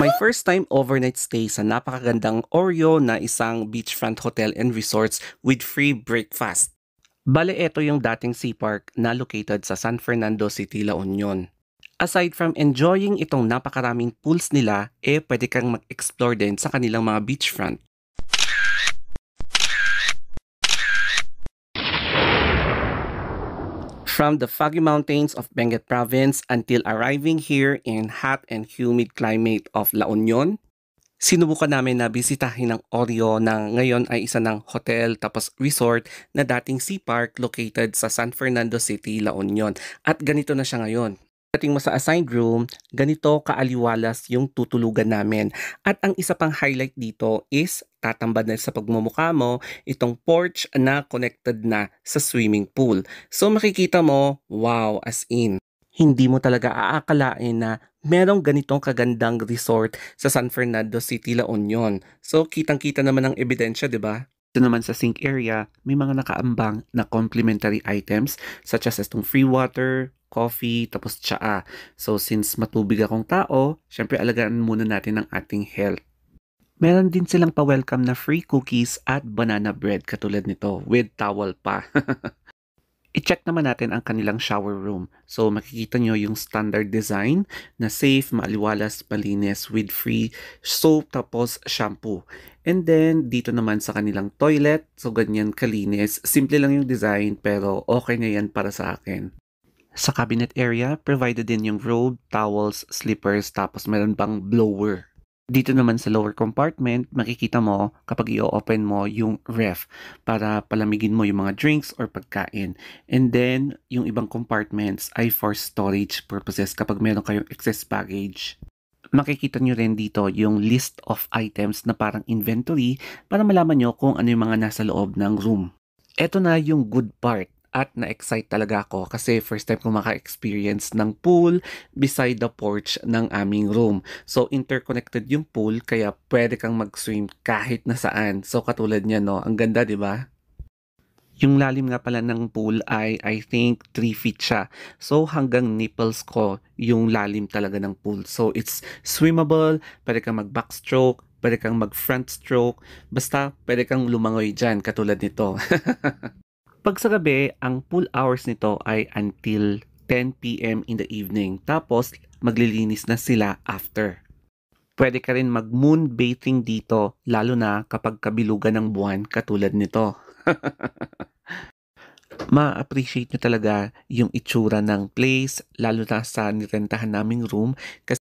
My first time overnight stay sa napakagandang Oreo na isang beachfront hotel and resorts with free breakfast. Bale, ito yung dating Sea Park na located sa San Fernando City, La Union. Aside from enjoying itong napakaraming pools nila, pwede kang mag-explore din sa kanilang mga beachfront. From the foggy mountains of Benguet Province until arriving here in hot and humid climate of La Union, sinubukan namin na bisitahin ng Oreo na ngayon ay isa ng hotel tapos resort na dating Sea Park located sa San Fernando City, La Union. At ganito na siya ngayon. Dating mo sa assigned room, ganito kaaliwalas yung tutulugan namin. At ang isa pang highlight dito is tatambad na sa pagmumukha mo itong porch na connected na sa swimming pool. So makikita mo, wow, as in. Hindi mo talaga aakalain na merong ganitong kagandang resort sa San Fernando City, La Union. So kitang-kita naman ang ebidensya, 'di ba? Ito naman sa sink area, may mga nakaambang na complimentary items such as itong free water, coffee, tapos tsaa. So since matubig akong tao, syempre alagaan muna natin ang ating health. Meron din silang pa-welcome na free cookies at banana bread katulad nito with towel pa. I-check naman natin ang kanilang shower room. So makikita nyo yung standard design na safe, maaliwalas, malinis with free soap tapos shampoo. And then dito naman sa kanilang toilet, so ganyan kalinis. Simple lang yung design pero okay na yan para sa akin. Sa cabinet area, provided din yung robe, towels, slippers, tapos meron pang blower. Dito naman sa lower compartment, makikita mo kapag i-open mo yung ref para palamigin mo yung mga drinks or pagkain. And then, yung ibang compartments ay for storage purposes kapag meron kayong excess baggage. Makikita nyo rin dito yung list of items na parang inventory para malaman nyo kung ano yung mga nasa loob ng room. Ito na yung good part. At na-excite talaga ako kasi first time ko maka-experience ng pool beside the porch ng aming room. So interconnected yung pool kaya pwede kang mag-swim kahit nasaan. So katulad niya, no, ang ganda, 'di ba? Yung lalim nga pala ng pool ay I think 3 feet siya. So hanggang nipples ko yung lalim talaga ng pool. So it's swimmable, pwede kang mag-backstroke, pwede kang mag-front stroke, basta pwede kang lumangoy dyan katulad nito. Pag sa gabi, ang pool hours nito ay until 10 p.m. in the evening. Tapos, maglilinis na sila after. Pwede ka rin mag-moon bathing dito, lalo na kapag kabilugan ng buwan katulad nito. Ma-appreciate nyo talaga yung itsura ng place, lalo na sa nirentahan naming room. Kasi